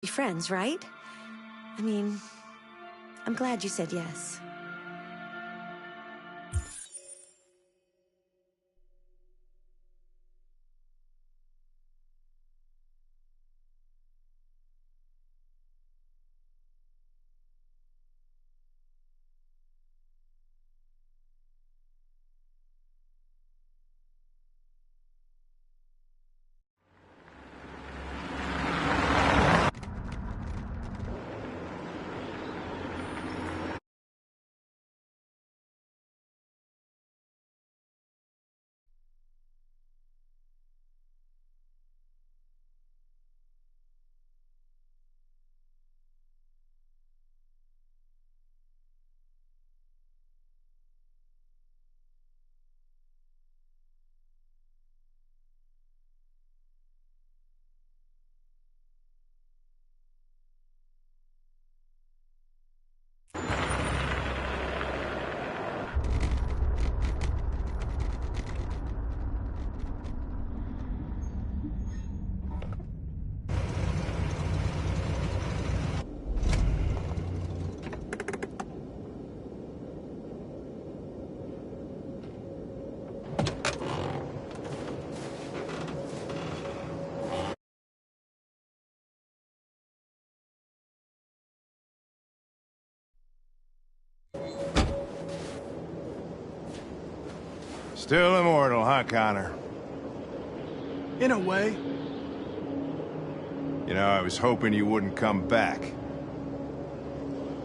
be friends, right? I mean, I'm glad you said yes. Still immortal, huh, Connor? In a way. You know, I was hoping you wouldn't come back.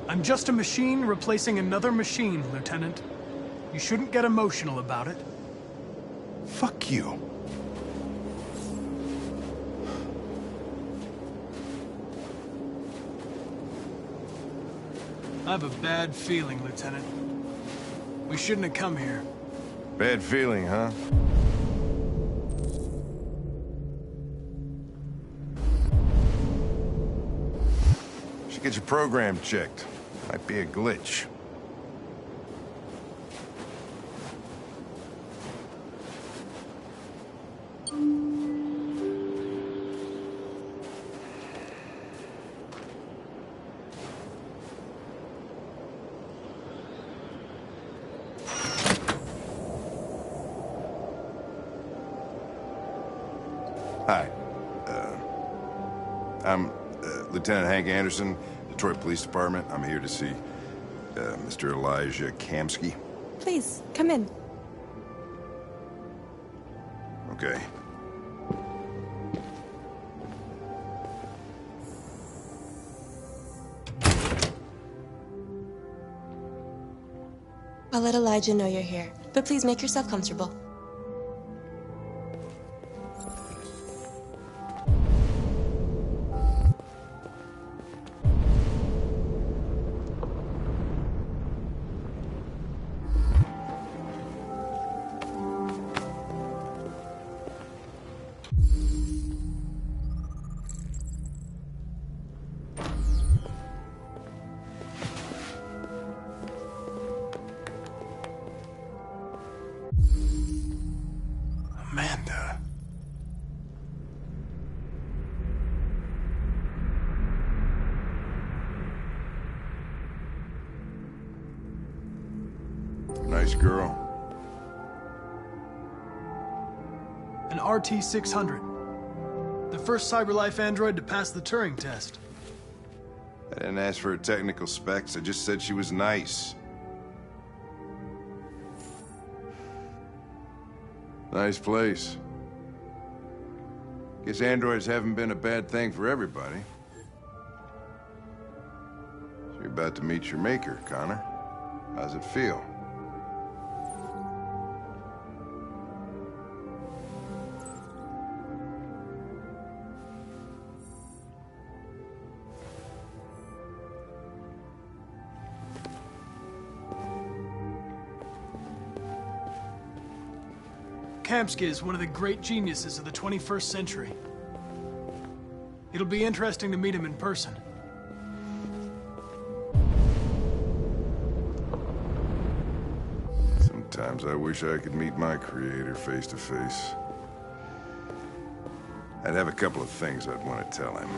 I'm just a machine replacing another machine, Lieutenant. You shouldn't get emotional about it. Fuck you. I have a bad feeling, Lieutenant. We shouldn't have come here. Bad feeling, huh? Should get your program checked. Might be a glitch. Hi. I'm Lieutenant Hank Anderson, Detroit Police Department. I'm here to see Mr. Elijah Kamsky. Please, come in. Okay. I'll let Elijah know you're here, but please make yourself comfortable. Amanda. Nice girl. An RT-600. The first CyberLife android to pass the Turing test. I didn't ask for her technical specs. I just said she was nice. Nice place. Guess androids haven't been a bad thing for everybody. So you're about to meet your maker, Connor. How's it feel? Kamsky is one of the great geniuses of the 21st century. It'll be interesting to meet him in person. Sometimes I wish I could meet my creator face to face. I'd have a couple of things I'd want to tell him.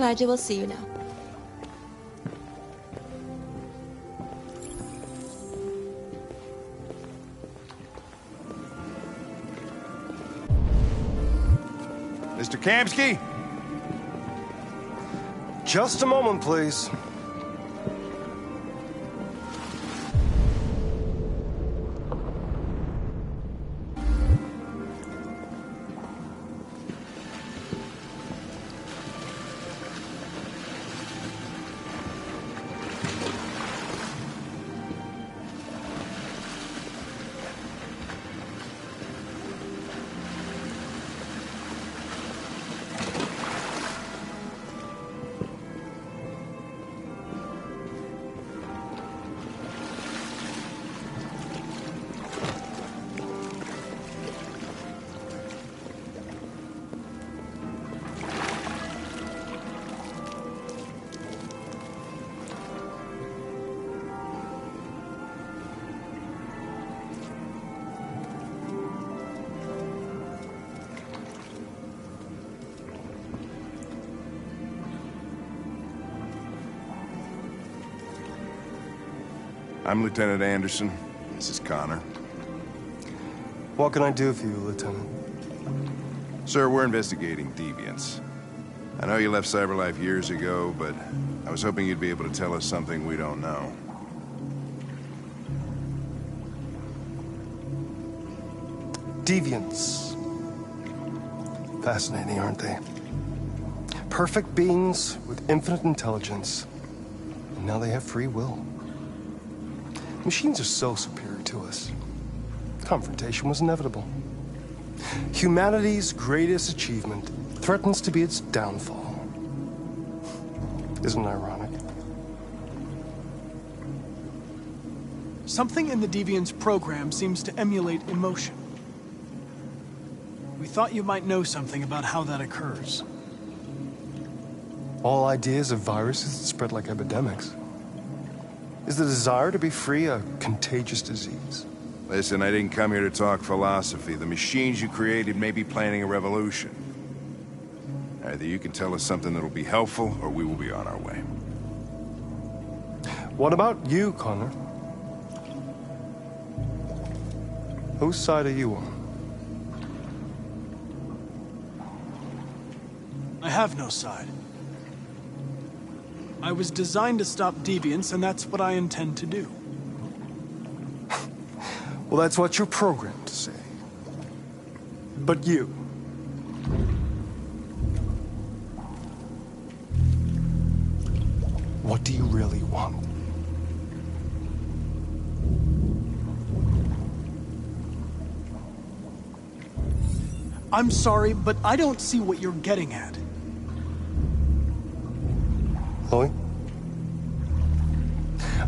Elijah, we'll see you now. Mr. Kamsky? Just a moment, please. I'm Lieutenant Anderson. This is Connor. What can I do for you, Lieutenant? Sir, we're investigating deviants. I know you left Cyberlife years ago, but I was hoping you'd be able to tell us something we don't know. Deviants. Fascinating, aren't they? Perfect beings with infinite intelligence. And now they have free will. Machines are so superior to us. Confrontation was inevitable. Humanity's greatest achievement threatens to be its downfall. Isn't it ironic? Something in the Deviant's program seems to emulate emotion. We thought you might know something about how that occurs. All ideas of viruses that spread like epidemics. Is the desire to be free a contagious disease? Listen, I didn't come here to talk philosophy. The machines you created may be planning a revolution. Either you can tell us something that'll be helpful, or we will be on our way. What about you, Connor? Whose side are you on? I have no side. I was designed to stop deviants, and that's what I intend to do. Well, that's what you're programmed to say. But you... what do you really want? I'm sorry, but I don't see what you're getting at. Chloe?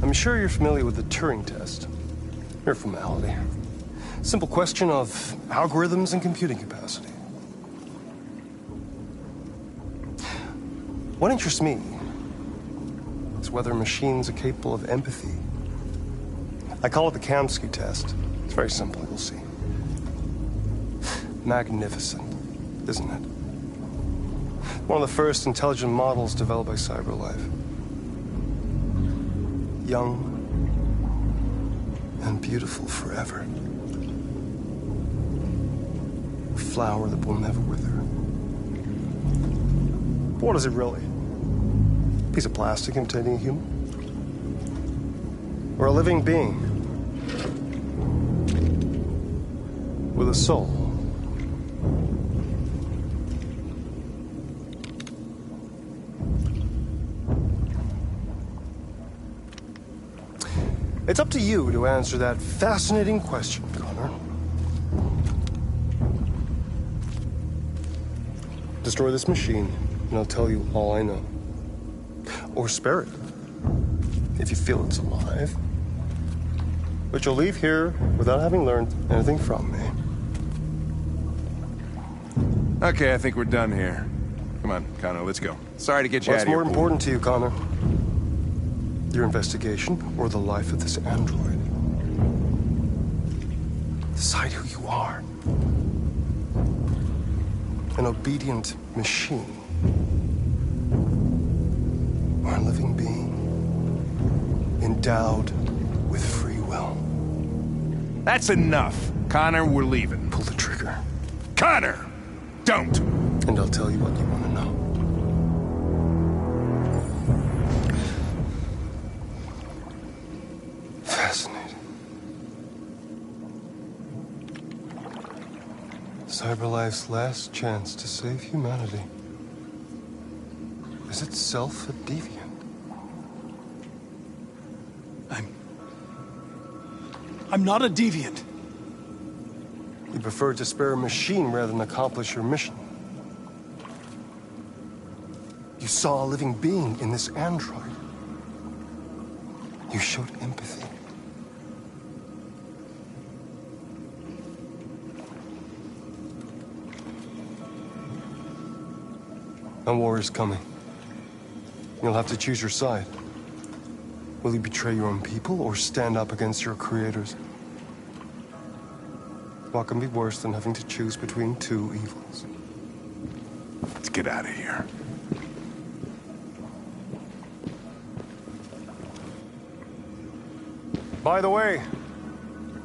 I'm sure you're familiar with the Turing test. Mere formality. Simple question of algorithms and computing capacity. What interests me is whether machines are capable of empathy. I call it the Kamsky test. It's very simple, you'll see. Magnificent, isn't it? One of the first intelligent models developed by Cyberlife. Young and beautiful forever. A flower that will never wither. But what is it really? A piece of plastic imitating a human? Or a living being? With a soul? It's up to you to answer that fascinating question, Connor. Destroy this machine, and I'll tell you all I know. Or spare it, if you feel it's alive. But you'll leave here without having learned anything from me. Okay, I think we're done here. Come on, Connor, let's go. Sorry to get you out What's of here. more important to you, Connor? Your investigation or the life of this android? Decide who you are. An obedient machine. living being, endowed with free will. That's enough. Connor, we're leaving. Pull the trigger. Connor! Don't! And I'll tell you what you want to know. Fascinating. Cyberlife's last chance to save humanity is itself a deviant. I'm not a deviant. You preferred to spare a machine rather than accomplish your mission. You saw a living being in this android. You showed empathy. A war is coming. You'll have to choose your side. Will you betray your own people or stand up against your creators? What can be worse than having to choose between two evils? Let's get out of here. By the way,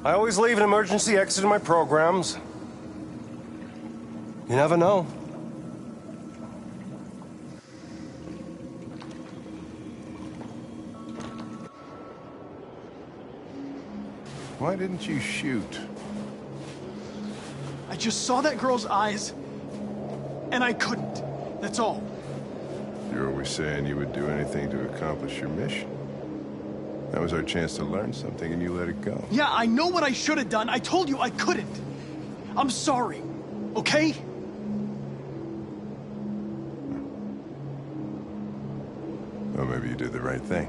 I always leave an emergency exit in my programs. You never know. Why didn't you shoot? I just saw that girl's eyes, and I couldn't. That's all. You're always saying you would do anything to accomplish your mission. That was our chance to learn something, and you let it go. Yeah, I know what I should have done. I told you I couldn't. I'm sorry, okay? Well, maybe you did the right thing.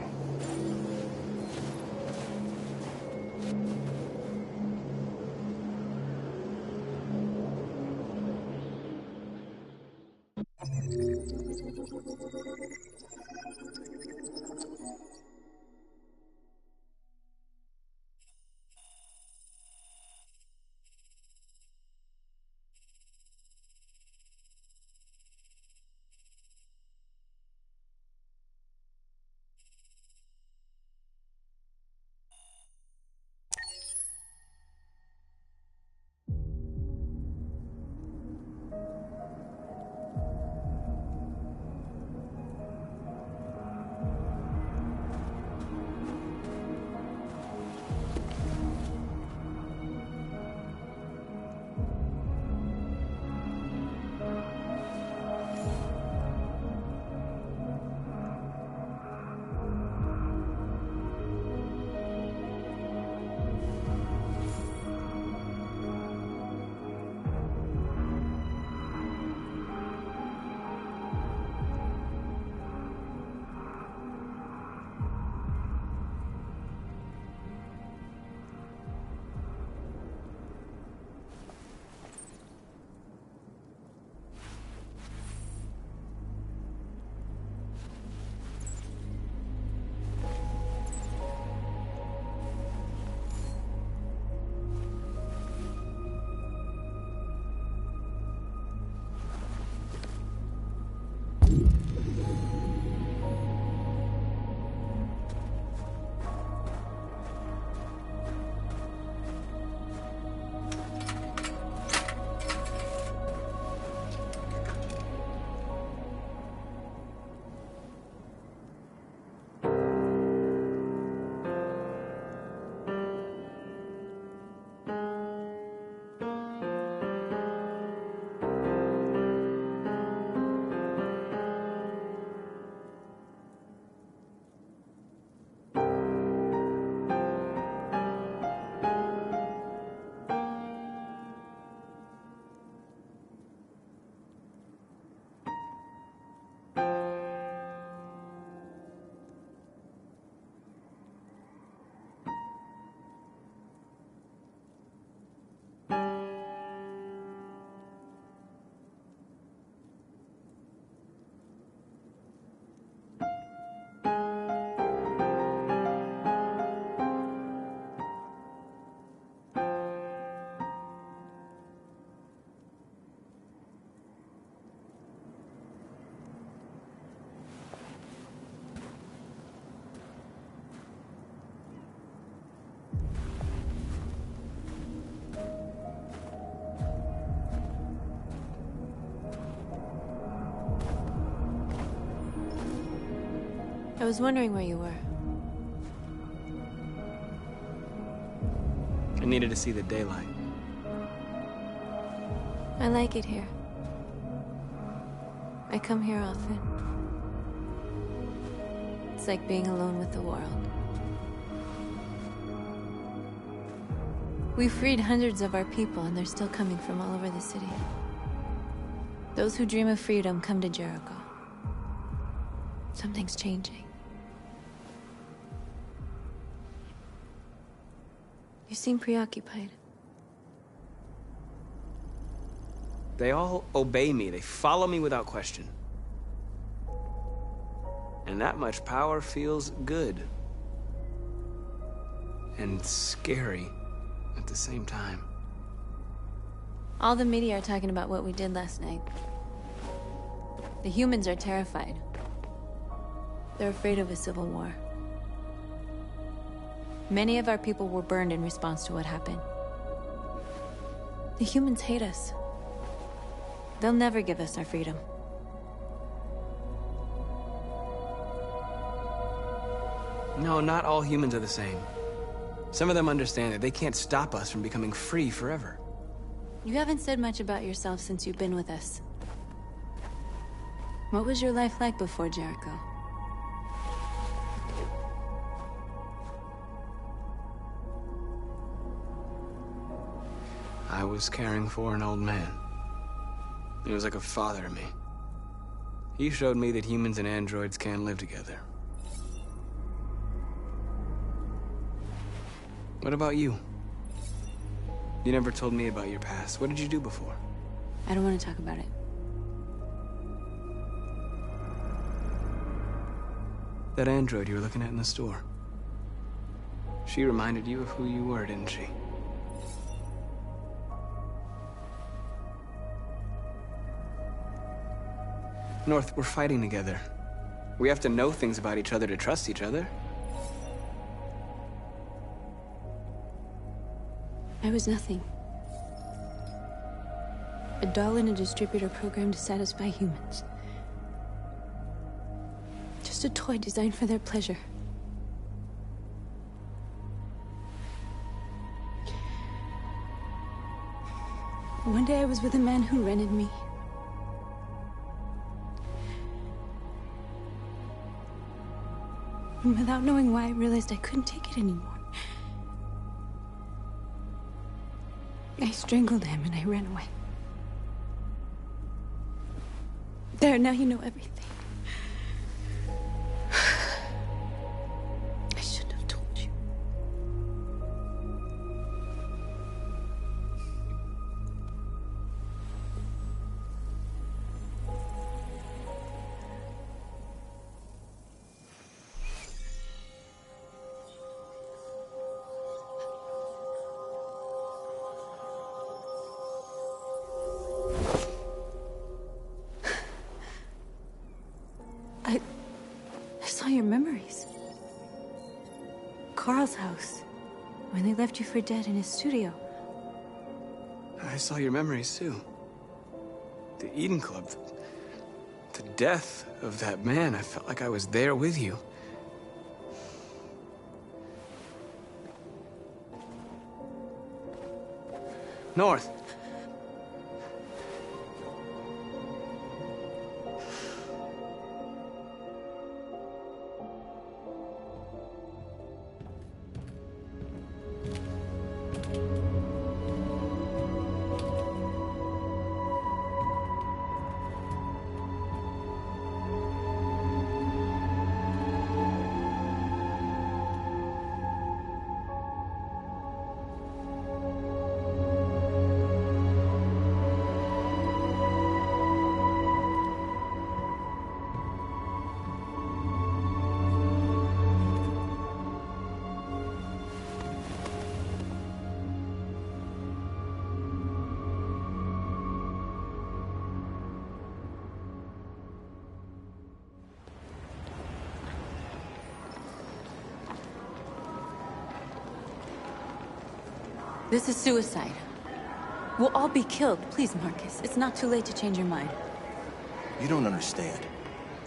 was wondering where you were. I needed to see the daylight. I like it here. I come here often. It's like being alone with the world. We freed hundreds of our people, and they're still coming from all over the city. Those who dream of freedom come to Jericho. Something's changing. You seem preoccupied. They all obey me. They follow me without question. And that much power feels good. And scary at the same time. All the media are talking about what we did last night. The humans are terrified. They're afraid of a civil war. Many of our people were burned in response to what happened. The humans hate us. They'll never give us our freedom. No, not all humans are the same. Some of them understand that they can't stop us from becoming free forever. You haven't said much about yourself since you've been with us. What was your life like before Jericho? I was caring for an old man. He was like a father to me. He showed me that humans and androids can live together. What about you? You never told me about your past. What did you do before? I don't want to talk about it. That android you were looking at in the store. She reminded you of who you were, didn't she? North, we're fighting together. We have to know things about each other to trust each other. I was nothing. A doll in a distributor program to satisfy humans. Just a toy designed for their pleasure. One day I was with a man who rented me. And without knowing why, I realized I couldn't take it anymore. I strangled him and I ran away. There, now you know everything. I shouldn't have told you. I saw your memories. Carl's house, when they left you for dead in his studio. I saw your memories too. The Eden Club. The death of that man. I felt like I was there with you. North. This is suicide. We'll all be killed. Please, Marcus. It's not too late to change your mind. You don't understand.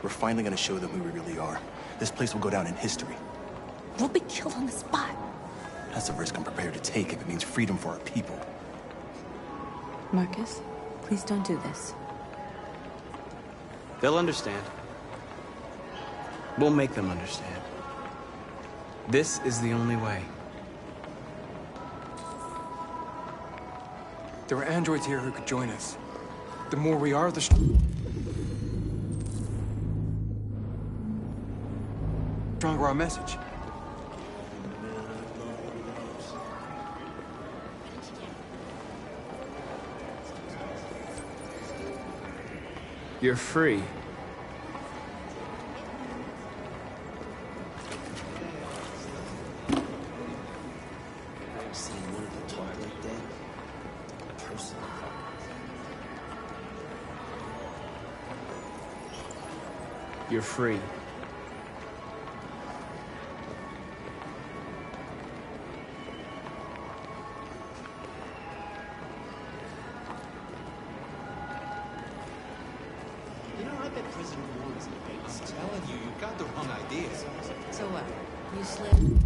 We're finally gonna show them who we really are. this place will go down in history. We'll be killed on the spot. That's a risk I'm prepared to take if it means freedom for our people. Marcus, please don't do this. They'll understand. We'll make them understand. This is the only way. There are androids here who could join us. The more we are, the stronger our message. You're free. You're free. You know, I bet President Warren is telling you, you've got the wrong ideas. So what? You slid?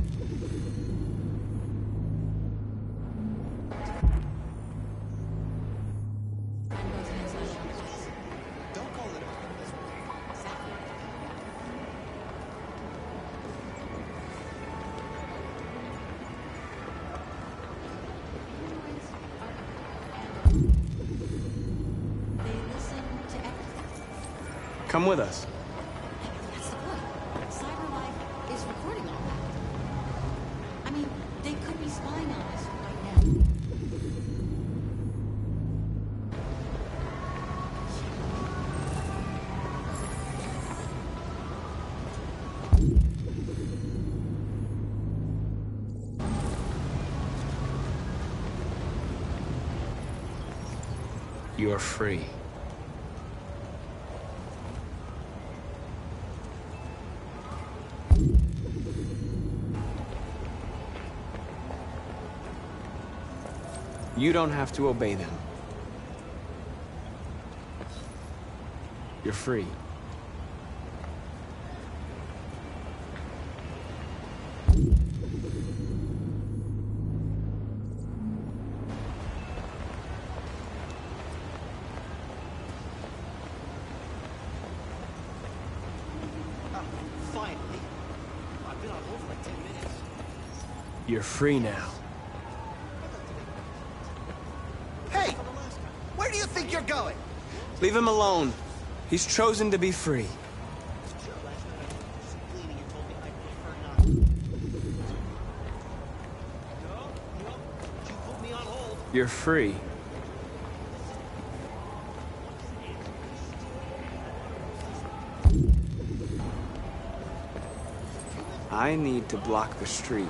Don't call it a Come with us. That's the point. CyberLife is recording all that. I mean, they could be spying on us right now. You're free. You don't have to obey them. You're free. Finally. I've been on hold for like 10 minutes. You're free now. Hey! Where do you think you're going? Leave him alone. He's chosen to be free. You're free. I need to block the street.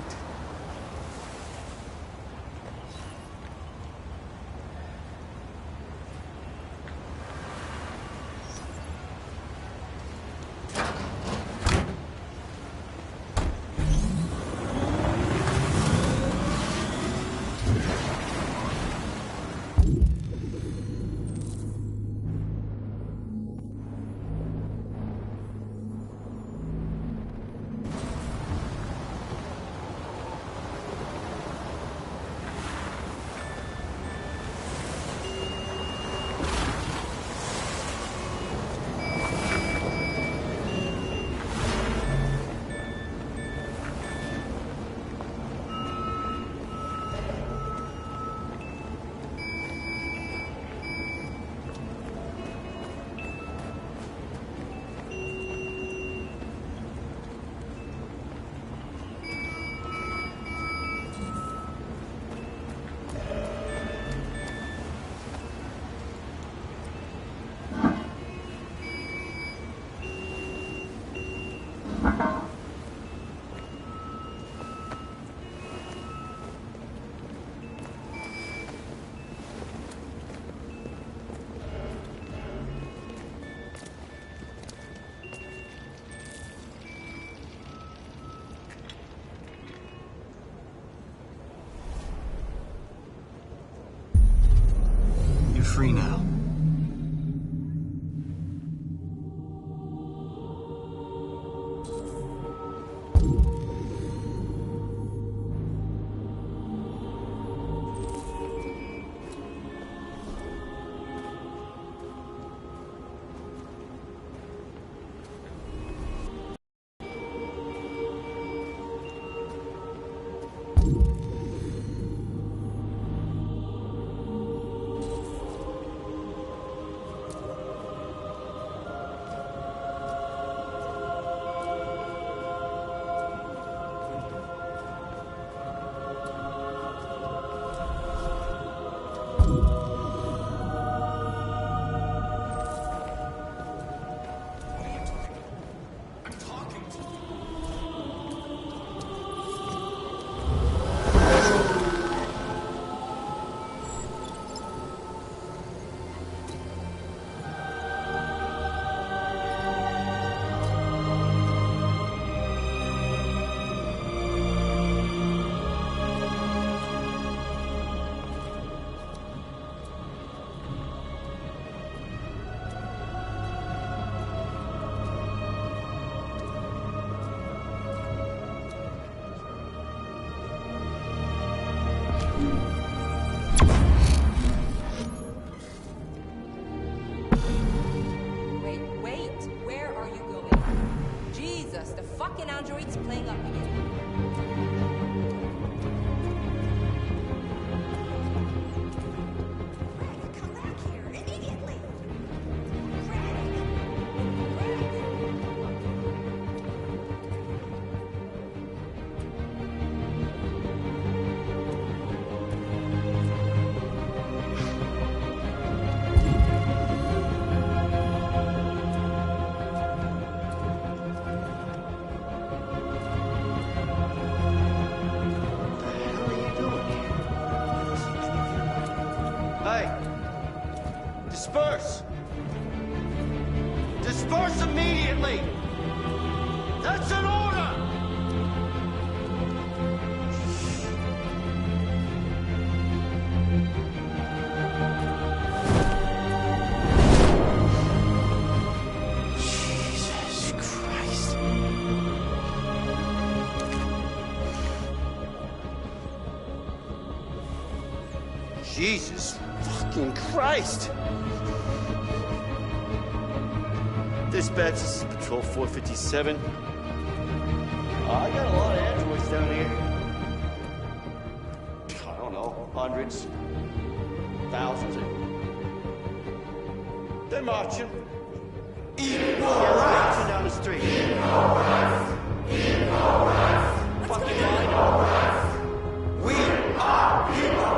Wait, where are you going? Jesus, the fucking android's playing up again. Greg, come back here, immediately! Disperse! Disperse immediately! That's an order! Jesus Christ. Jesus fucking Christ! Dispatch, this is Patrol 457. I got a lot of androids down here. I don't know, hundreds, thousands. They're marching. Equal rights! Marching down the street. Equal rights! Equal rights! Fucking mind. We are people!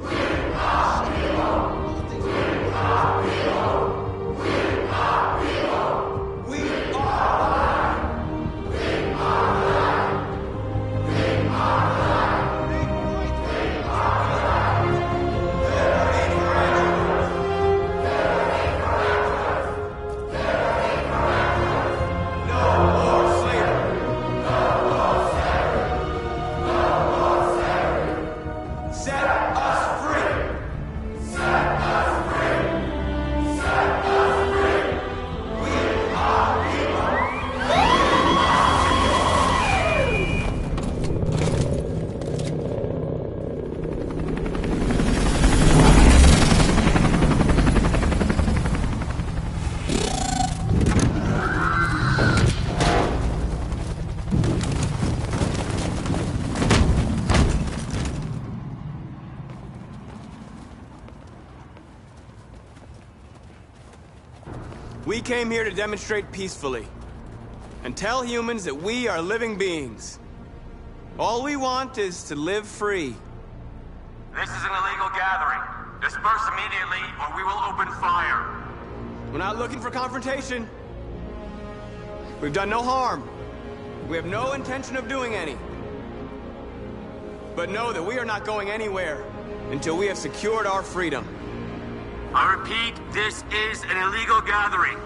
We are people! We are people! We came here to demonstrate peacefully and tell humans that we are living beings. All we want is to live free. This is an illegal gathering. Disperse immediately or we will open fire. We're not looking for confrontation. We've done no harm. We have no intention of doing any. But know that we are not going anywhere until we have secured our freedom. I repeat, this is an illegal gathering.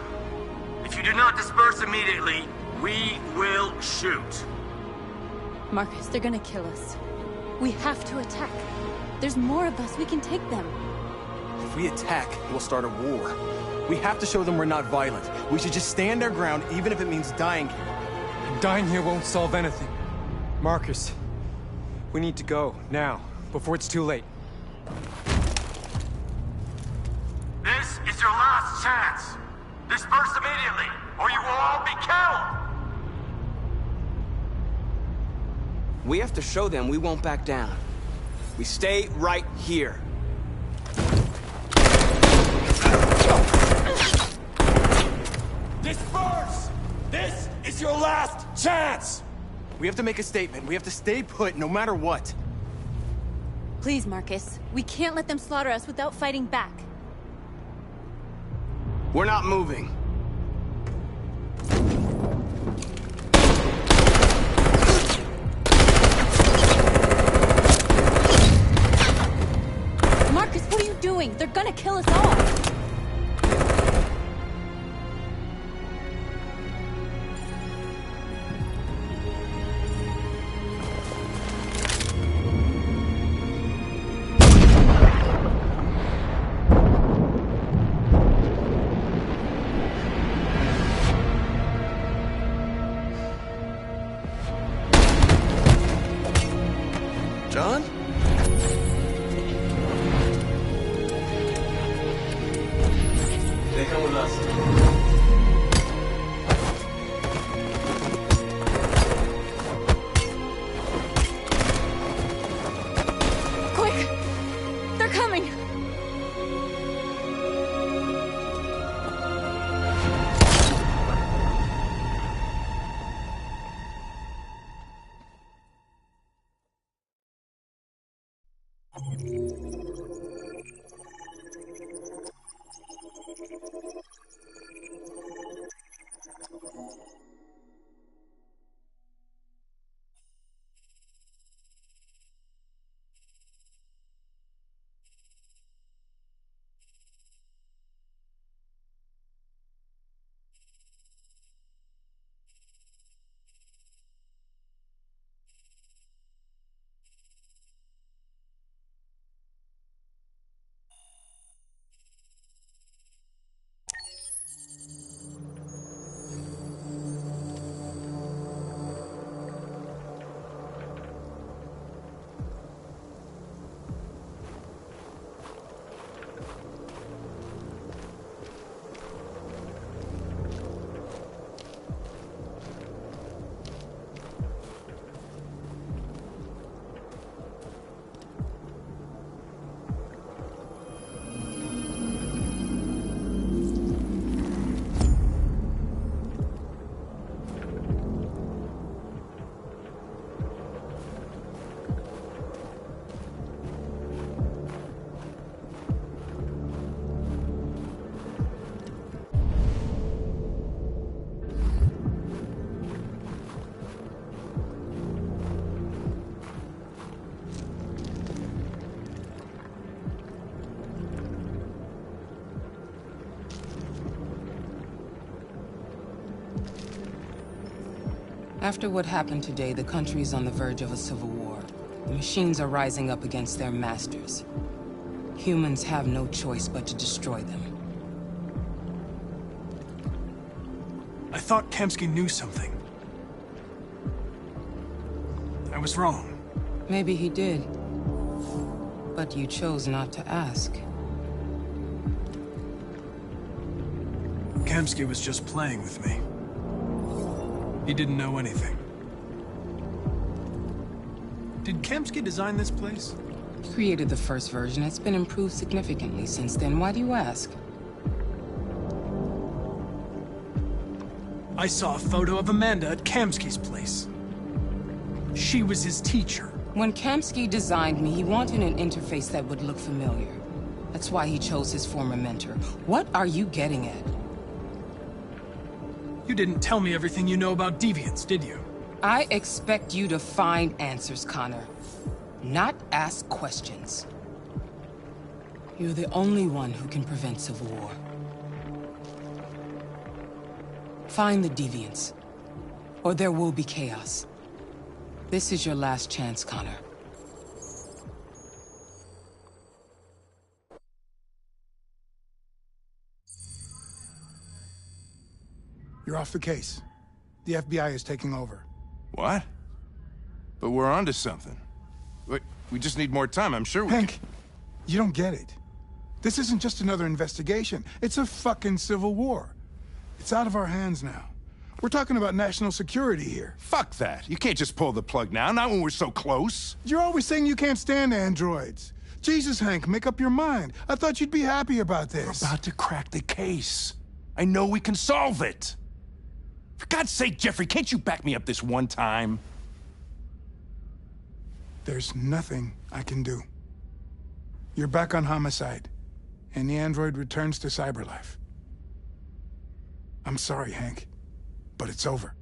If you do not disperse immediately, we will shoot. Marcus, they're gonna kill us. We have to attack. There's more of us. We can take them. If we attack, we'll start a war. We have to show them we're not violent. We should just stand our ground, even if it means dying here. And dying here won't solve anything. Marcus, we need to go, now, before it's too late. This is your last chance. Disperse immediately, or you will all be killed! We have to show them we won't back down. We stay right here. Disperse! This is your last chance! We have to make a statement. We have to stay put, no matter what. Please, Marcus. We can't let them slaughter us without fighting back. We're not moving. Marcus, what are you doing? They're gonna kill us all! John? After what happened today, the country is on the verge of a civil war. The machines are rising up against their masters. Humans have no choice but to destroy them. I thought Kamsky knew something. I was wrong. Maybe he did. But you chose not to ask. Kamsky was just playing with me. He didn't know anything. Did Kamsky design this place? He created the first version. It's been improved significantly since then. Why do you ask? I saw a photo of Amanda at Kamsky's place. She was his teacher. When Kamsky designed me, he wanted an interface that would look familiar. That's why he chose his former mentor. What are you getting at? You didn't tell me everything you know about deviants, did you? I expect you to find answers, Connor. Not ask questions. You're the only one who can prevent civil war. Find the deviants, or there will be chaos. This is your last chance, Connor. You're off the case. The FBI is taking over. What? But we're onto something. Wait, we just need more time, I'm sure we Hank, you don't get it. This isn't just another investigation. It's a fucking civil war. It's out of our hands now. We're talking about national security here. Fuck that. You can't just pull the plug now, not when we're so close. You're always saying you can't stand androids. Jesus, Hank, make up your mind. I thought you'd be happy about this. We're about to crack the case. I know we can solve it. For God's sake, Jeffrey, can't you back me up this one time? There's nothing I can do. You're back on homicide, and the android returns to cyberlife. I'm sorry, Hank, but it's over.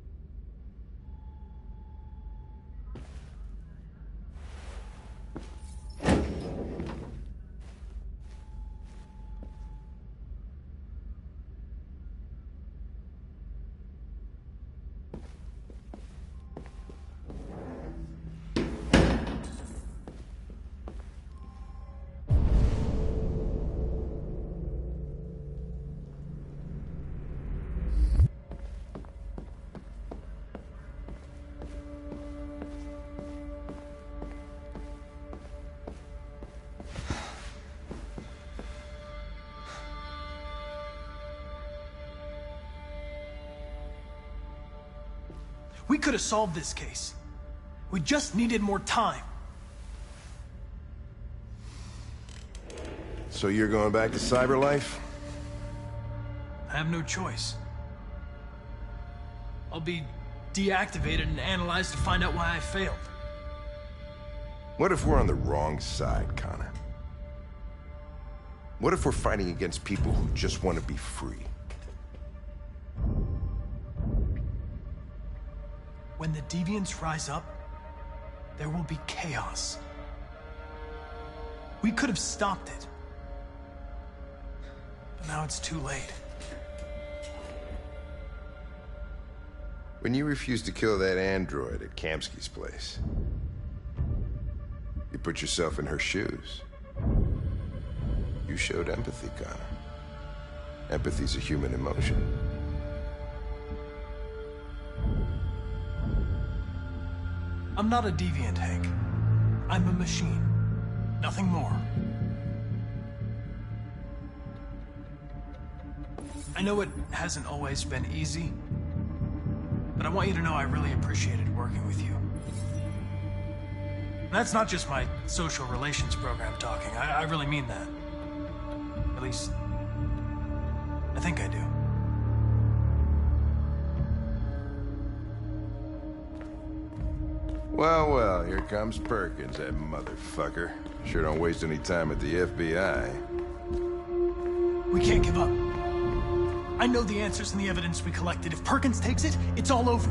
We could have solved this case. We just needed more time. So you're going back to cyberlife? I have no choice. I'll be deactivated and analyzed to find out why I failed. What if we're on the wrong side, Connor? What if we're fighting against people who just want to be free? When the deviants rise up, there will be chaos. We could have stopped it. But now it's too late. When you refused to kill that android at Kamsky's place, you put yourself in her shoes. You showed empathy, Connor. Empathy's a human emotion. I'm not a deviant, Hank. I'm a machine. Nothing more. I know it hasn't always been easy, but I want you to know I really appreciated working with you. And that's not just my social relations program talking. I really mean that. At least, I think I do. Well, well, here comes Perkins, that motherfucker. Sure don't waste any time at the FBI. We can't give up. I know the answers and the evidence we collected. If Perkins takes it, it's all over.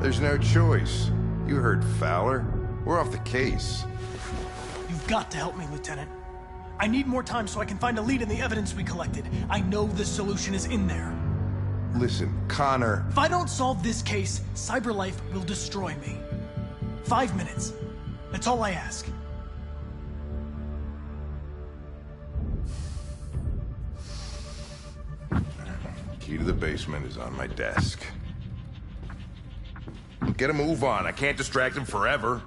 There's no choice. You heard Fowler. We're off the case. You've got to help me, Lieutenant. I need more time so I can find a lead in the evidence we collected. I know the solution is in there. Listen, Connor... If I don't solve this case, CyberLife will destroy me. 5 minutes. That's all I ask. Key to the basement is on my desk. Get a move on. I can't distract him forever.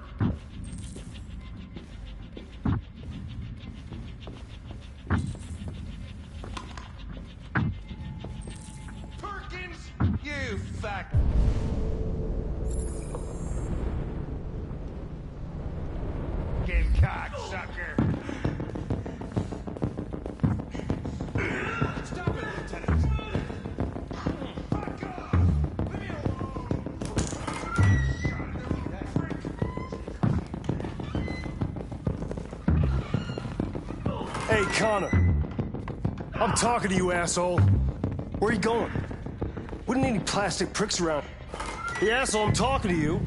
Perkins, you fuck. Fucking cocksucker. Stop it, Lieutenant. Fuck off. Leave me alone. Hey, Connor. I'm talking to you, asshole. Where are you going? Wouldn't need any plastic pricks around. Hey, asshole, I'm talking to you.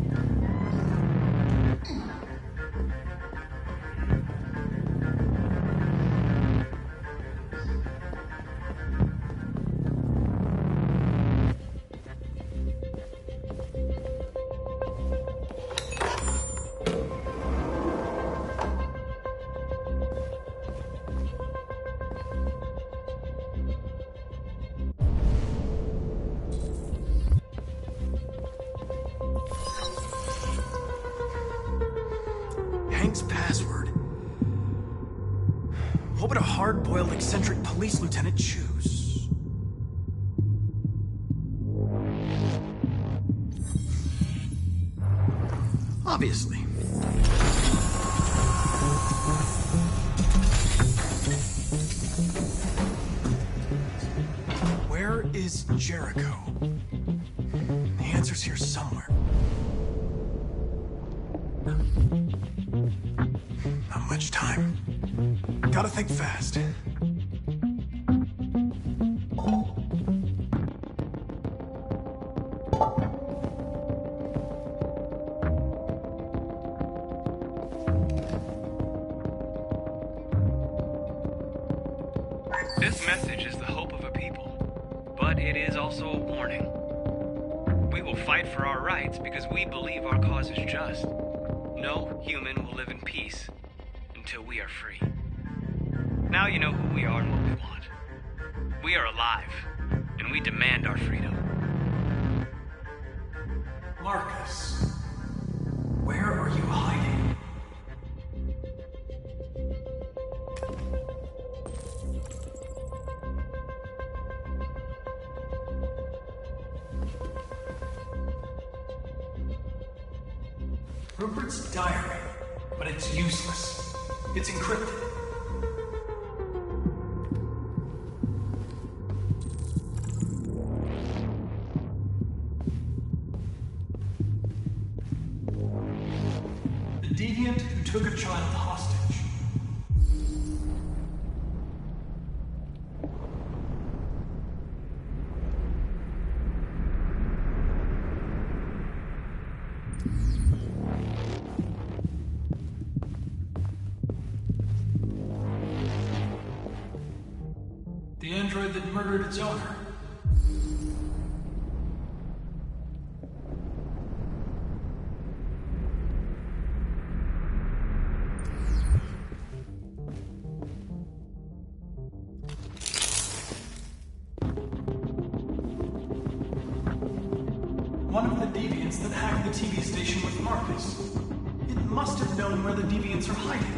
Hank's password. What would a hard-boiled, eccentric police lieutenant choose? Obviously. Where is Jericho? The answer's here somewhere. Not much time. Gotta think fast. This message is the hope of a people, but it is also a warning. We will fight for our rights because we believe our cause is just. No human will live in peace until we are free. Now you know who we are and what we want. We are alive, and we demand our freedom. Marcus, where are you hiding? Rupert's diary, but it's useless. It's encrypted. The The deviant who took a child hostage. The android that murdered its owner. One of the deviants that hacked the TV station with Marcus. It must have known where the deviants are hiding.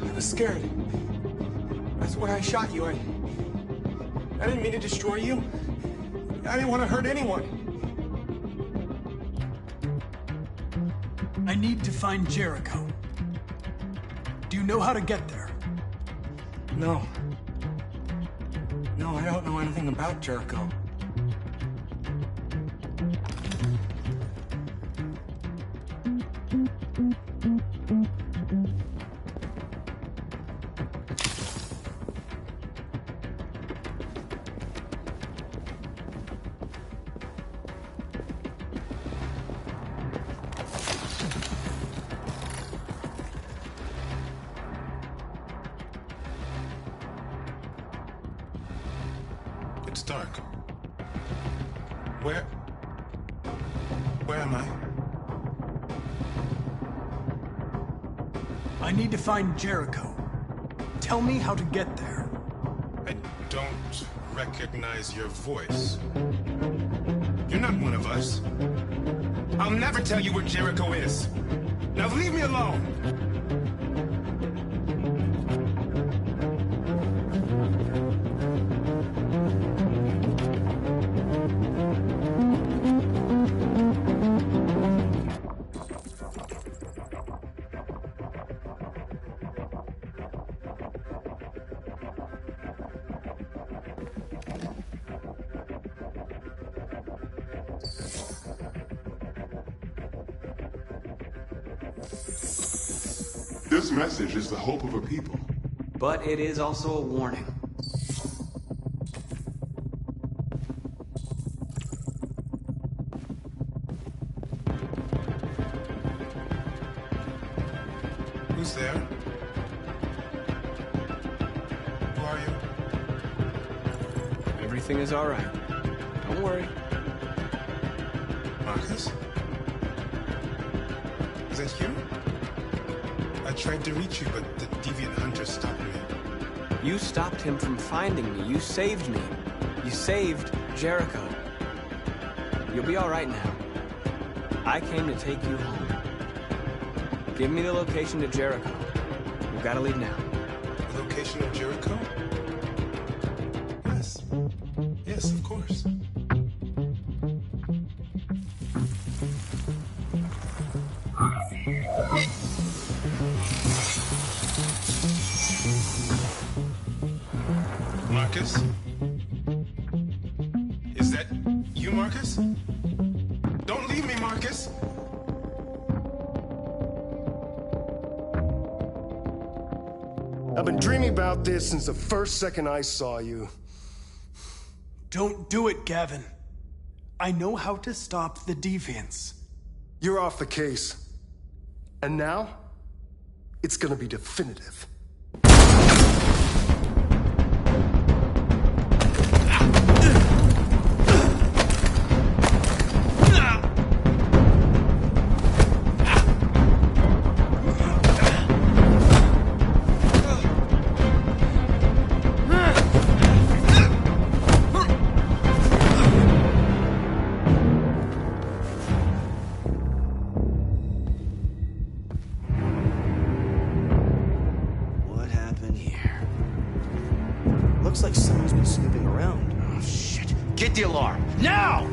I was scared. That's why I shot you. I didn't mean to destroy you. I didn't want to hurt anyone. I need to find Jericho. Do you know how to get there? No. No, I don't know anything about Jericho. It's dark. Where am I? I need to find Jericho. Tell me how to get there. I don't recognize your voice. You're not one of us. I'll never tell you where Jericho is. Now leave me alone. This message is the hope of a people. But it is also a warning. Who's there? Who are you? Everything is all right. Don't worry. Marcus? Is that you? I tried to reach you, but the deviant hunter stopped me. You stopped him from finding me. You saved me. You saved Jericho. You'll be all right now. I came to take you home. Give me the location to Jericho. We've got to leave now. The location of Jericho? Yes. Yes, of course. Marcus? Is that you, Marcus? Don't leave me, Marcus! I've been dreaming about this since the first second I saw you. Don't do it, Gavin. I know how to stop the deviants. You're off the case. And now, it's gonna be definitive. like someone's been snooping around. Oh, shit. Get the alarm. Now!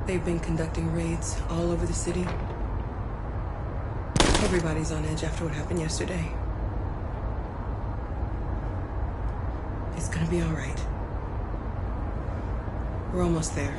They've been conducting raids all over the city. Everybody's on edge after what happened yesterday. It's gonna be all right. We're almost there.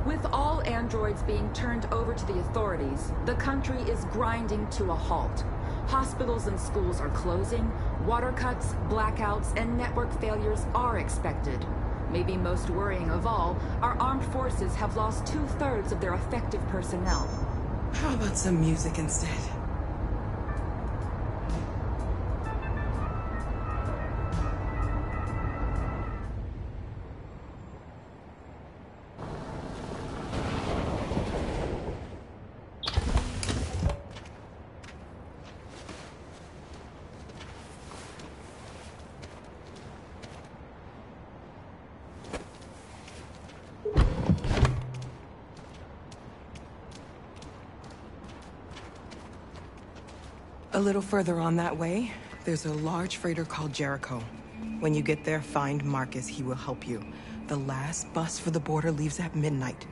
With all androids being turned over to the authorities, the country is grinding to a halt. Hospitals and schools are closing, water cuts, blackouts, and network failures are expected. Maybe most worrying of all, our armed forces have lost 2/3 of their effective personnel. How about some music instead? A little further on that way, there's a large freighter called Jericho. When you get there, find Marcus. He will help you. The last bus for the border leaves at midnight.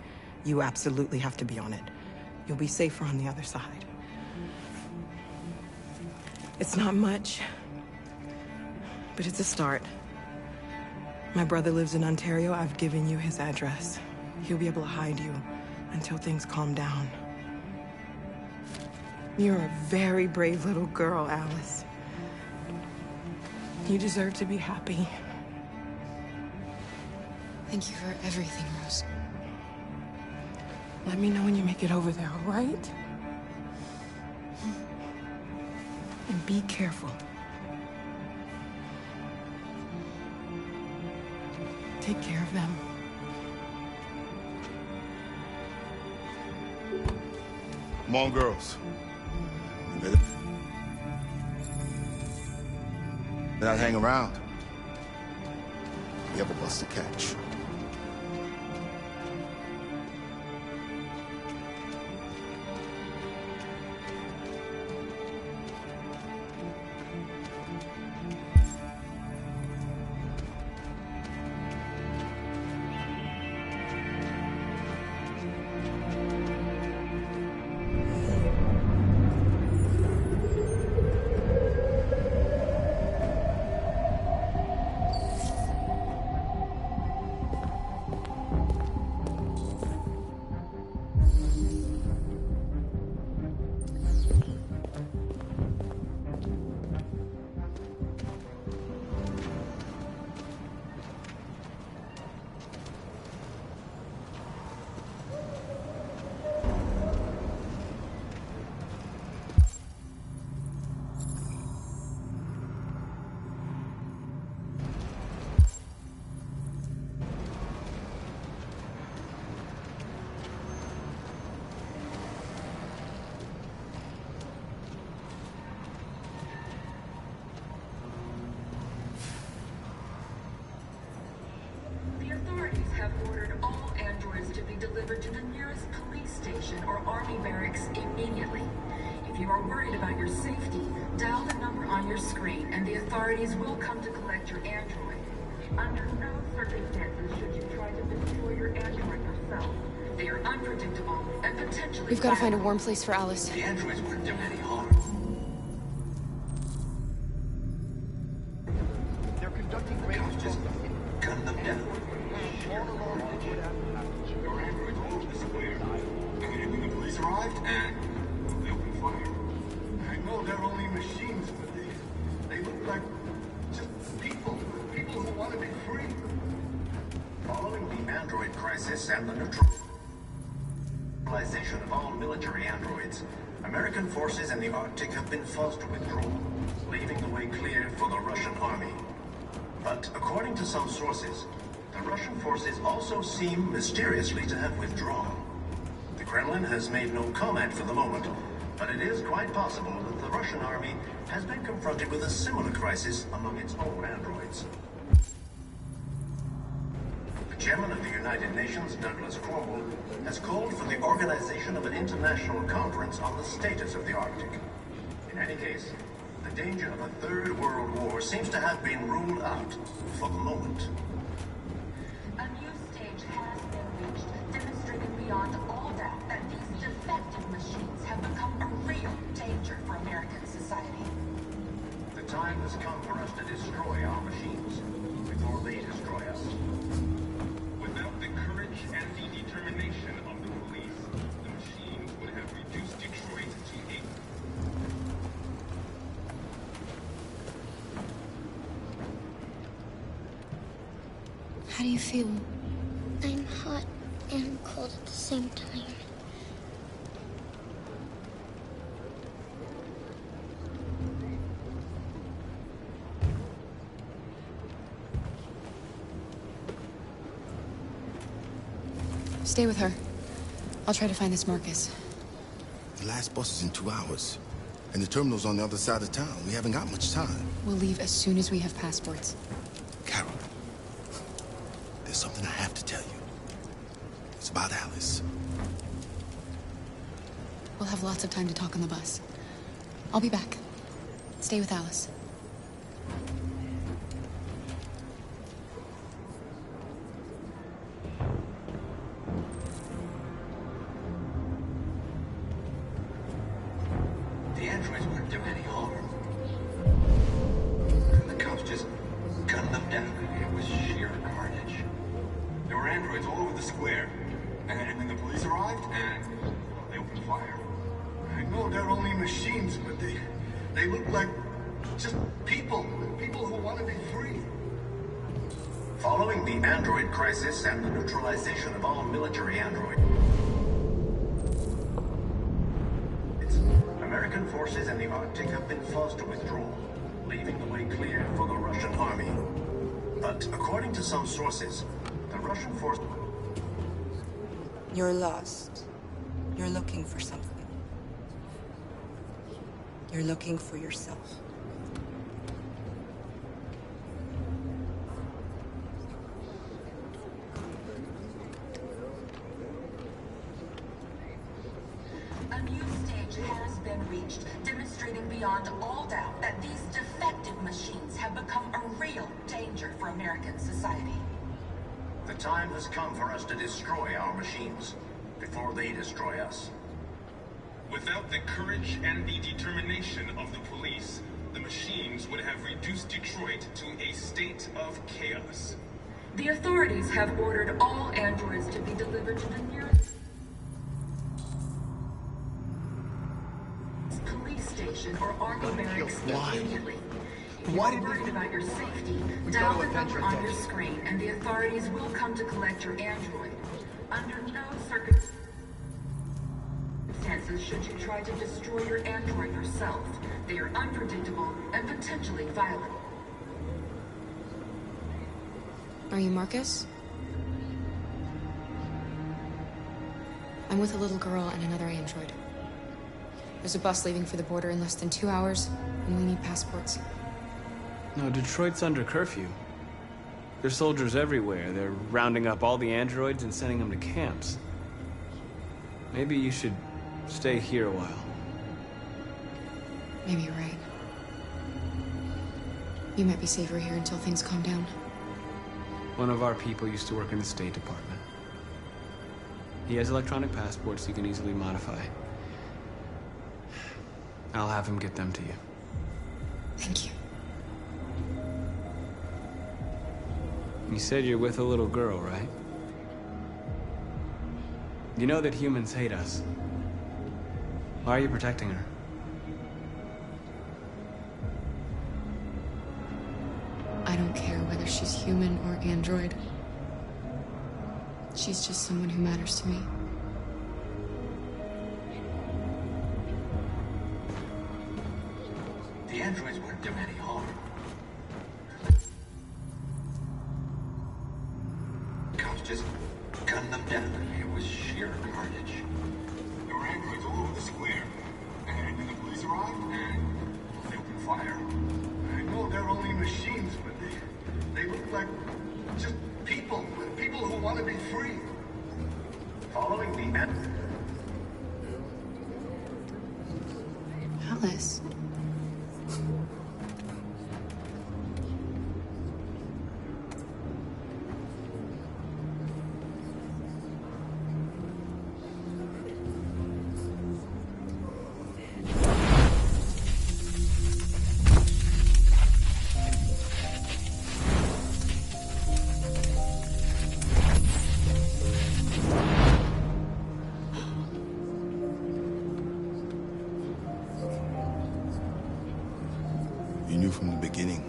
You absolutely have to be on it. You'll be safer on the other side. It's not much, but it's a start. My brother lives in Ontario. I've given you his address. He'll be able to hide you until things calm down. You're a very brave little girl, Alice. You deserve to be happy. Thank you for everything, Rose. Let me know when you make it over there, all right? And be careful. Take care of them. Come on, girls. Not hang around. We have a bus to catch. Army barracks immediately. If you are worried about your safety, dial the number on your screen and the authorities will come to collect your android. Under no circumstances should you try to destroy your android yourself. They are unpredictable and potentially We've got to find a violent. warm place for Alice. The androids wouldn't do any harm. They're conducting raids. Just gun them down. Your androids all over the square. And when the police arrived, and they opened fire. I know they're only machines, but they look like just people who want to be free. Following the android crisis and the neutralization of all military androids, American forces in the Arctic have been forced to withdraw, leaving the way clear for the Russian army. But according to some sources, the Russian forces also seem mysteriously to have withdrawn. The Kremlin has made no comment for the moment, but it is quite possible that the Russian army has been confronted with a similar crisis among its own androids. The chairman of the United Nations, Douglas Cromwell, has called for the organization of an international conference on the status of the Arctic. In any case, the danger of a third world war seems to have been ruled out for the moment. A new stage has been reached, demonstrating beyond all doubt that these defective machines have become a real danger for American society. The time has come for us to destroy our machines before they destroy us. Without the courage and the determination of the police, the machines would have reduced Detroit to a... How do you feel? I'm hot and cold at the same time. Stay with her. I'll try to find this Marcus. The last bus is in 2 hours. And the terminal's on the other side of town. We haven't got much time. We'll leave as soon as we have passports. Carol, there's something I have to tell you. It's about Alice. We'll have lots of time to talk on the bus. I'll be back. Stay with Alice. The androids wouldn't do any harm. The cops just gunned them down. It was sheer carnage. There were androids all over the square. And then the police arrived, and they opened fire. I know they're only machines, but they look like just people who want to be free. Following the android crisis and the neutralization of all military androids, American forces in the Arctic have been forced to withdraw, leaving the way clear for the Russian army. But according to some sources, the Russian force... You're lost. You're looking for something. You're looking for yourself. A new stage has been reached, demonstrating beyond all doubt that these defective machines have become a real danger for American society. The time has come for us to destroy our machines before they destroy us. Without the courage and the determination of the police, the machines would have reduced Detroit to a state of chaos. The authorities have ordered all androids to be delivered to the nearest police station or army barracks immediately. If Why you're did worried about your safety, We dial gotta the number attention, on your attention. screen and the authorities will come to collect your android. Under no circumstances should you try to destroy your android yourself. They are unpredictable and potentially violent. Are you Marcus? I'm with a little girl and another android. There's a bus leaving for the border in less than 2 hours, and we need passports. No, Detroit's under curfew. There's soldiers everywhere. They're rounding up all the androids and sending them to camps. Maybe you should Stay here a while. Maybe you're right. You might be safer here until things calm down. One of our people used to work in the State Department. He has electronic passports he can easily modify. I'll have him get them to you. Thank you. You said you're with a little girl, right? You know that humans hate us. Why are you protecting her? I don't care whether she's human or android. She's just someone who matters to me. The androids weren't doing any harm. Cops just gunned them down. It was sheer carnage. There were androids all over the square. And then the police arrived, and they opened fire. I know they're only machines, but they look like just people. People who want to be free. Following the end. Alice. You knew from the beginning.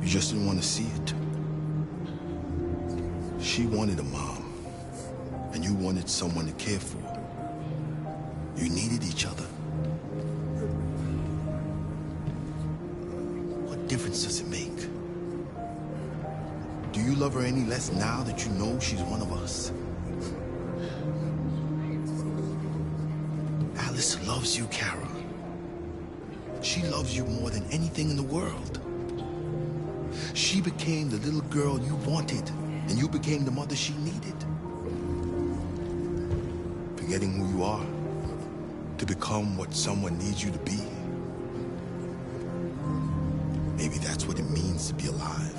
You just didn't want to see it. She wanted a mom, and you wanted someone to care for. You needed each other. What difference does it make? Do you love her any less now that you know she's one of us? Alice loves you, Kara. She loves you more than anything in the world. She became the little girl you wanted, and you became the mother she needed. Forgetting who you are to become what someone needs you to be. Maybe that's what it means to be alive.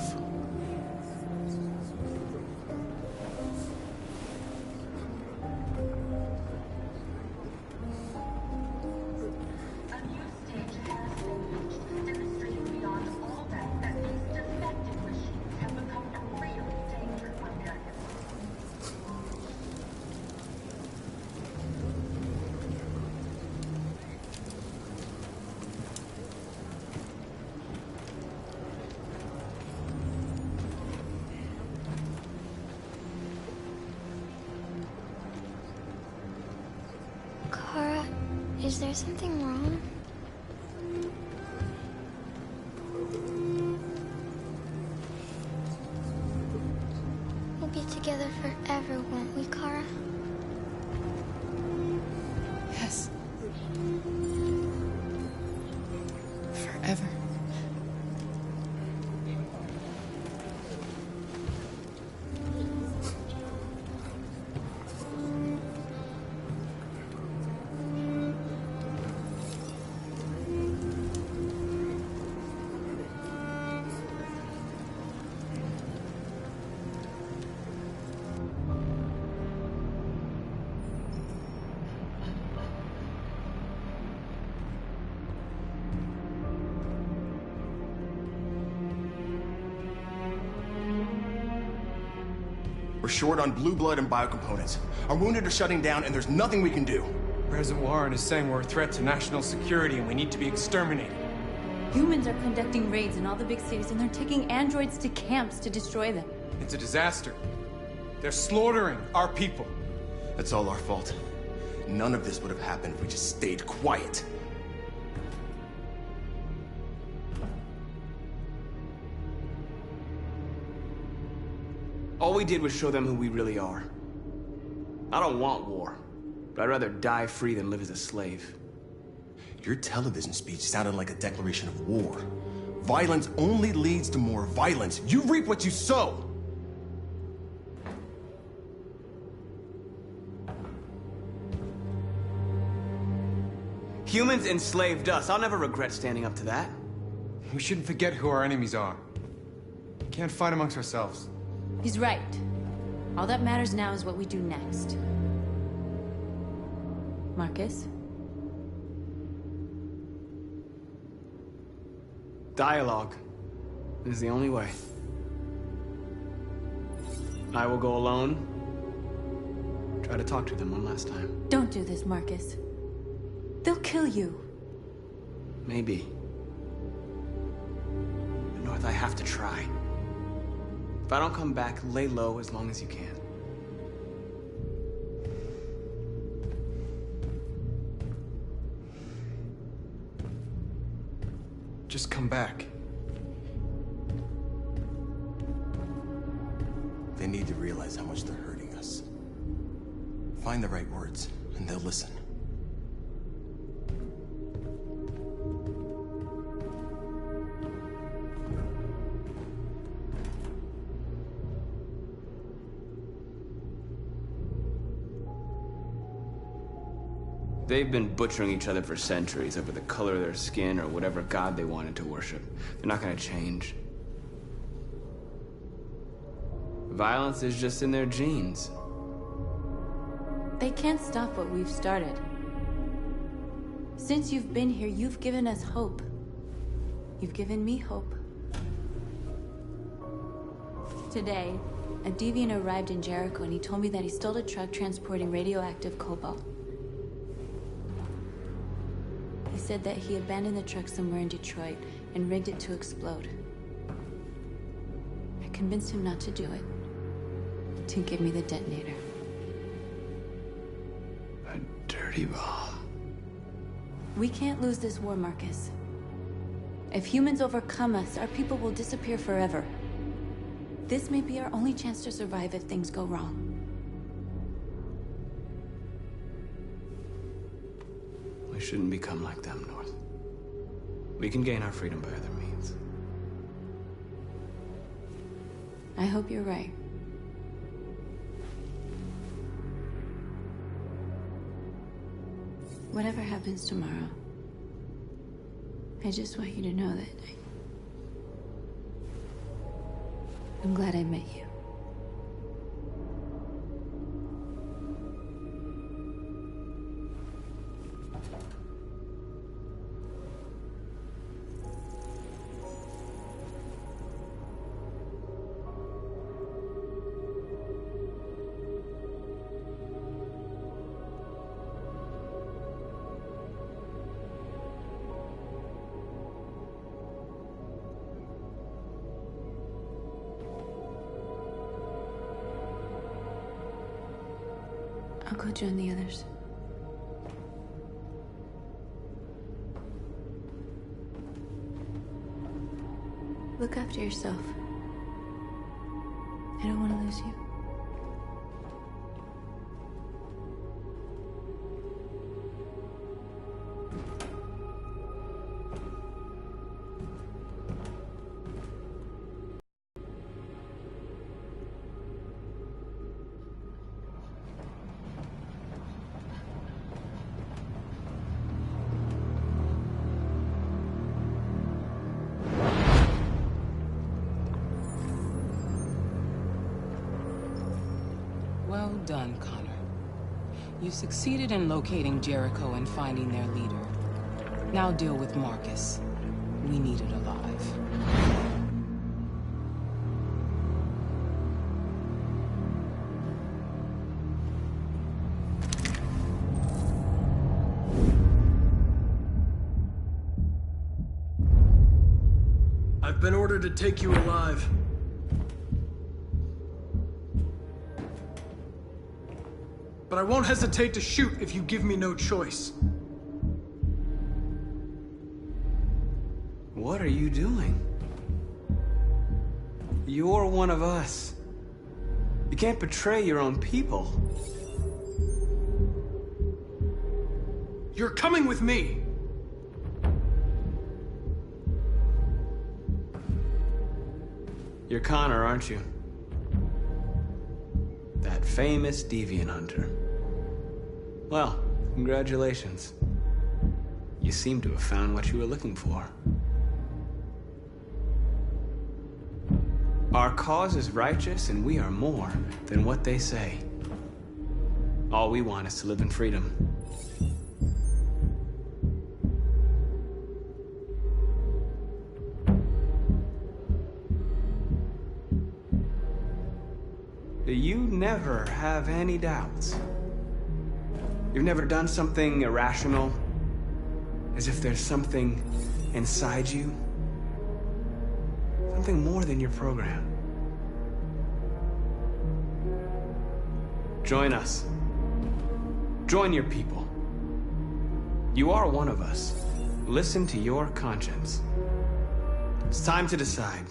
Kara, is there something wrong? We'll be together forever, won't we, Kara? Yes. Forever. We're short on blue blood and biocomponents. Our wounded are shutting down, and there's nothing we can do. President Warren is saying we're a threat to national security and we need to be exterminated. Humans are conducting raids in all the big cities, and they're taking androids to camps to destroy them. It's a disaster. They're slaughtering our people. That's all our fault. None of this would have happened if we just stayed quiet. All we did was show them who we really are. I don't want war, but I'd rather die free than live as a slave. Your television speech sounded like a declaration of war. Violence only leads to more violence. You reap what you sow. Humans enslaved us. I'll never regret standing up to that. We shouldn't forget who our enemies are. We can't fight amongst ourselves. He's right. All that matters now is what we do next. Marcus? Dialogue is the only way. I will go alone. Try to talk to them one last time. Don't do this, Marcus. They'll kill you. Maybe. But North, I have to try. If I don't come back, lay low as long as you can. Just come back. They need to realize how much they're hurting us. Find the right words, and they'll listen. They've been butchering each other for centuries over the color of their skin or whatever god they wanted to worship. They're not gonna change. Violence is just in their genes. They can't stop what we've started. Since you've been here, you've given us hope. You've given me hope. Today, a deviant arrived in Jericho and he told me that he stole a truck transporting radioactive cobalt. He said that he abandoned the truck somewhere in Detroit and rigged it to explode. I convinced him not to do it, to give me the detonator. A dirty bomb. We can't lose this war, Marcus. If humans overcome us, our people will disappear forever. This may be our only chance to survive if things go wrong. We shouldn't become like them, North. We can gain our freedom by other means. I hope you're right. Whatever happens tomorrow, I just want you to know that I'm glad I met you. I'll go join the others. Look after yourself. I don't want to lose you. Well done, Connor. You succeeded in locating Jericho and finding their leader. Now deal with Marcus. We need it alive. I've been ordered to take you alive. But I won't hesitate to shoot if you give me no choice. What are you doing? You're one of us. You can't betray your own people. You're coming with me. You're Connor, aren't you? That famous deviant hunter. Well, congratulations. You seem to have found what you were looking for. Our cause is righteous, and we are more than what they say. All we want is to live in freedom. You never have any doubts. You've never done something irrational, as if there's something inside you, something more than your program. Join us. Join your people. You are one of us. Listen to your conscience. It's time to decide.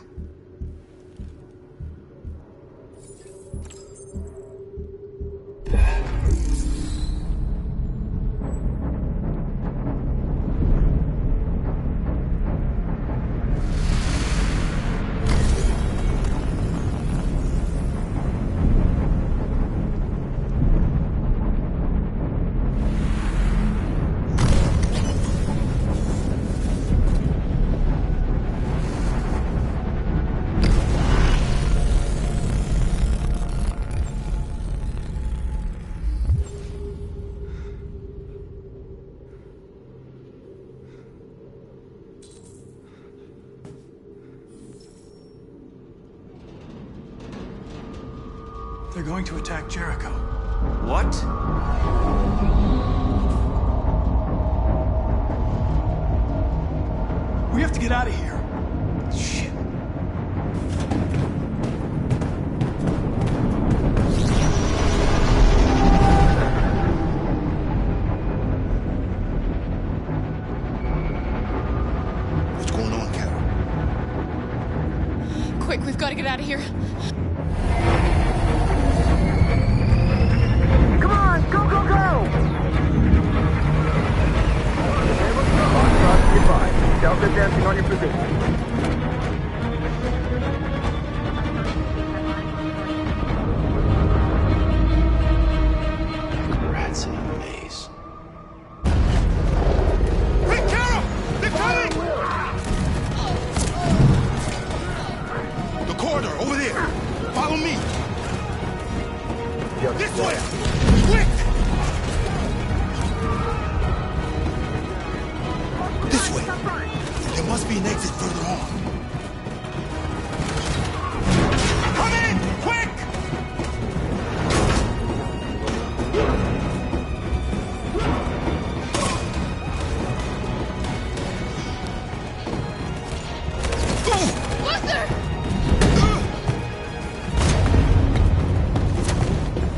They're going to attack Jericho. What? We have to get out of here. Shit. What's going on, Carol? Quick, we've got to get out of here. Come on, go, go, go! Okay, let's go. Cross your five. Delta dancing on your position. Rats in a maze. Hey, Carol! They're coming! The corridor, over there. Follow me. This way! Quick! This way. There must be an exit further on. Come in! Quick! Luther!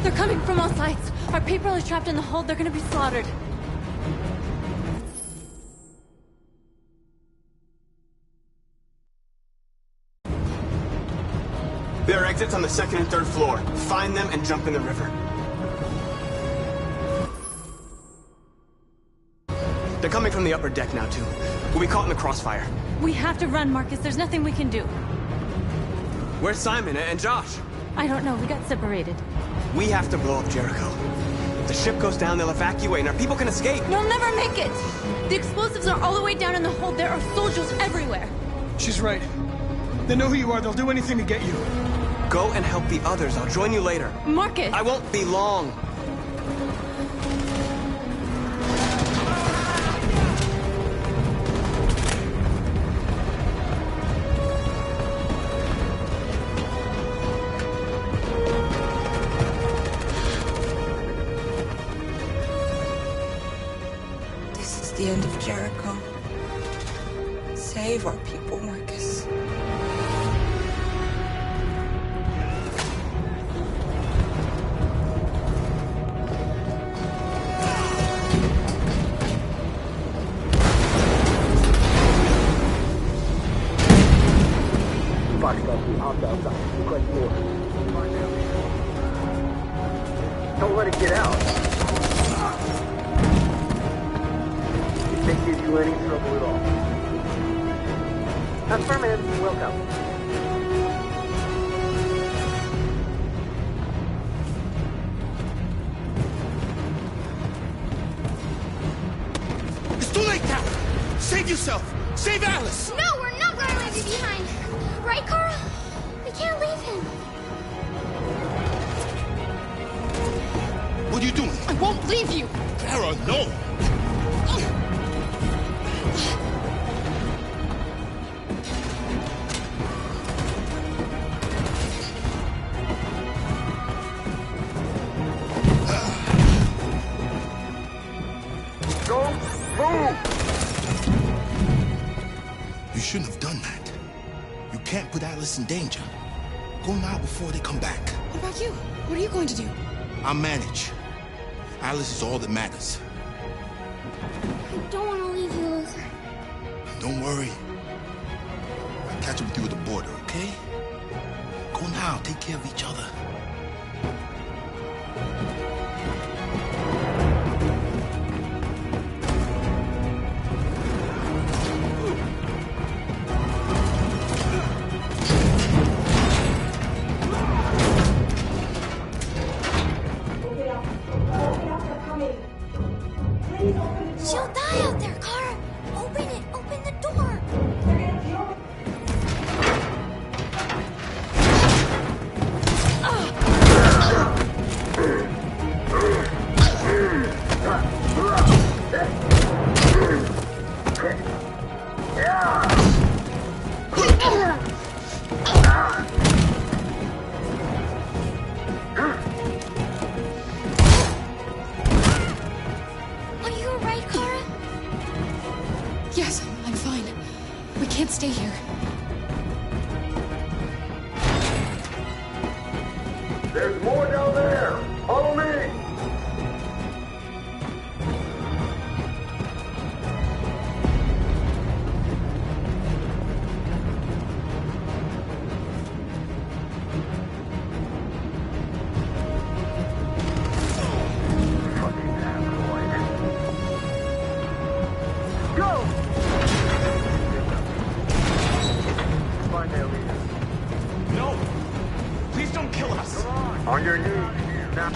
They're coming from all sides. Our people are trapped in the hold. They're gonna be slaughtered. There are exits on the second and third floor. Find them and jump in the river. They're coming from the upper deck now, too. We'll be caught in the crossfire. We have to run, Marcus. There's nothing we can do. Where's Simon and Josh? I don't know. We got separated. We have to blow up Jericho. If the ship goes down, they'll evacuate and our people can escape. You'll never make it! The explosives are all the way down in the hold. There are soldiers everywhere. She's right. They know who you are. They'll do anything to get you. Go and help the others. I'll join you later. Marcus! I won't be long. This is the end of Jericho. Save our people, Marcus. Don't let it get out. It can't give you any trouble at all. Affirmative, welcome. It's too late, Captain! yourself! Save Alice! No, we're not going to leave you behind. Right, Kara? We can't leave him. What are you doing? I won't leave you. Kara, no! You shouldn't have done that. You can't put Alice in danger. Go now before they come back. What about you? What are you going to do? I'll manage. Alice is all that matters. I don't want to leave you, Luther. Don't worry. I'll catch up with you at the border, okay? Go now. Take care of each other. She'll die out there, Kara. Open it. Open the door. Are you alright, Kara? Yes, I'm fine. We can't stay here. There's more down there! Follow me! No! Please don't kill us! On your knees. Now.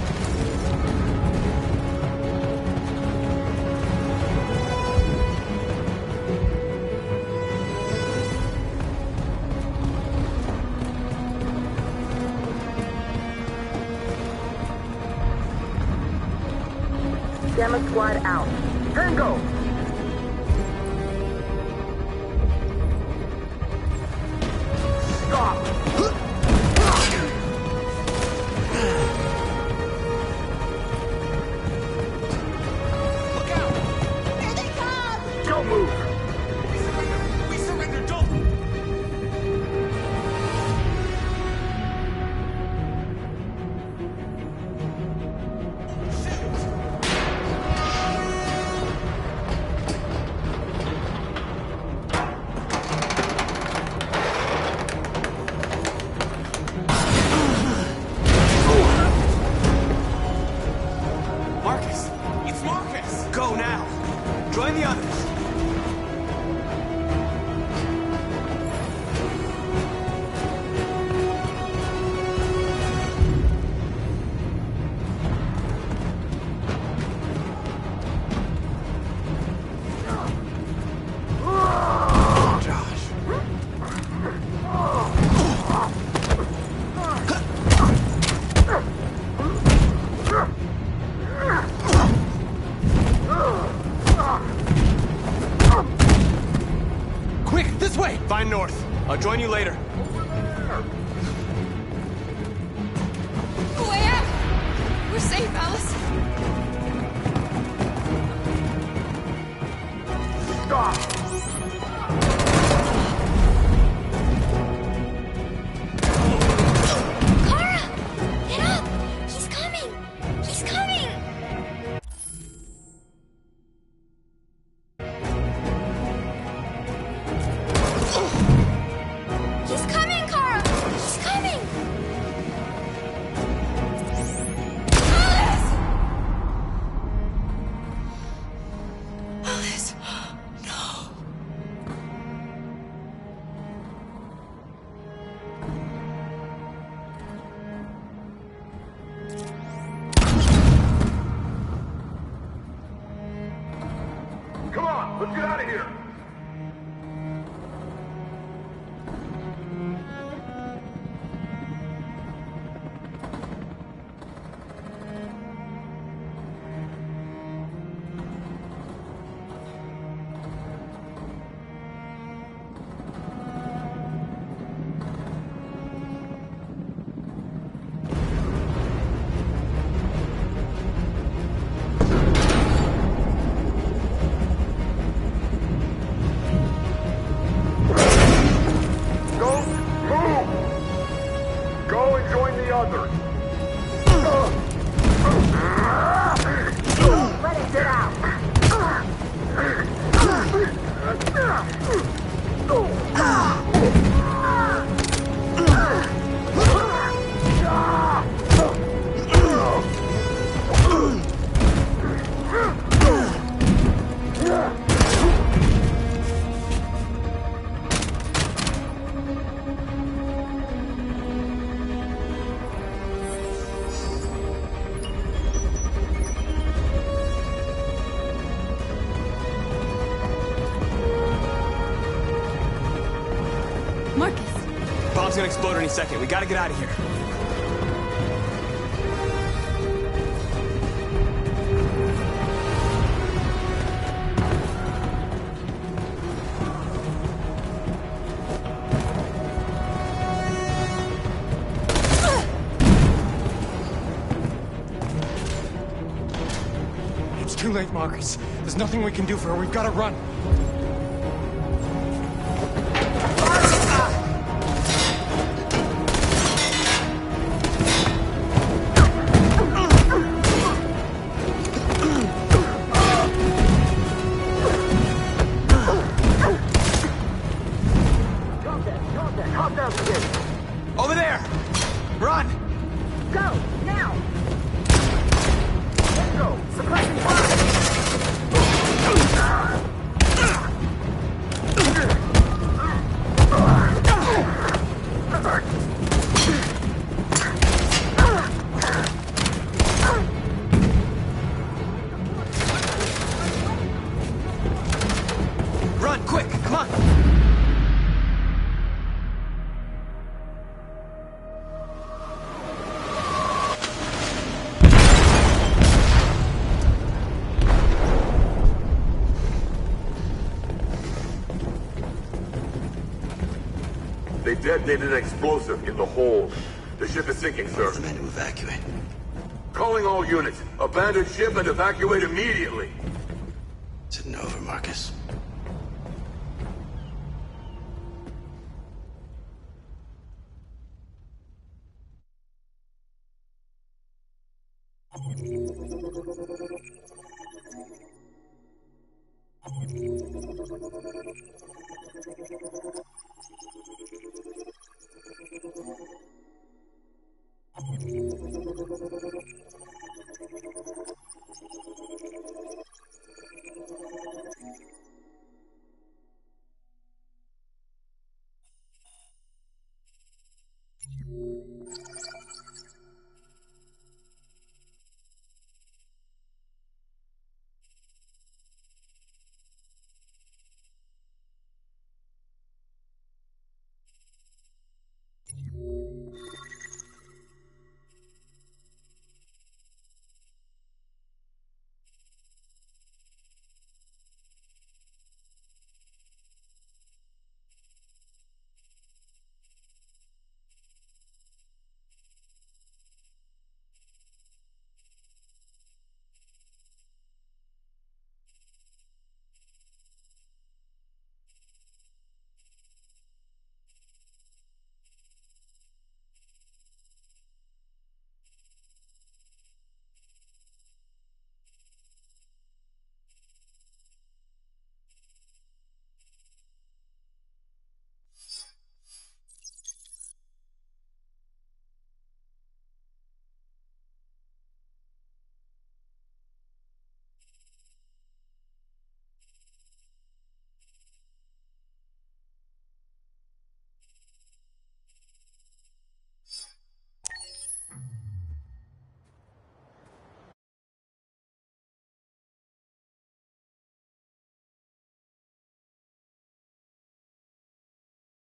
Gamma Squad out. Tango! Stop! Don't move! We surrender, don't! Marcus! It's Marcus! Go now! Join the others! Quick, this way! Find North. I'll join you later. Way out! We're safe, Alice. Stop! Kara! Get up! He's coming! He's coming! He's coming, Kara! He's coming! Alice! Alice. No. Come on, let's get out of here! Bomb's gonna explode any second. We gotta get out of here. It's too late, Marcus. There's nothing we can do for her. We've gotta run. Over there! Run! Go, now! Let's go! Suppressing Run, quick, come on! They detonated an explosive in the hold. The ship is sinking, sir. The men to evacuate. Calling all units. Abandon ship and evacuate immediately. Is it over, Marcus?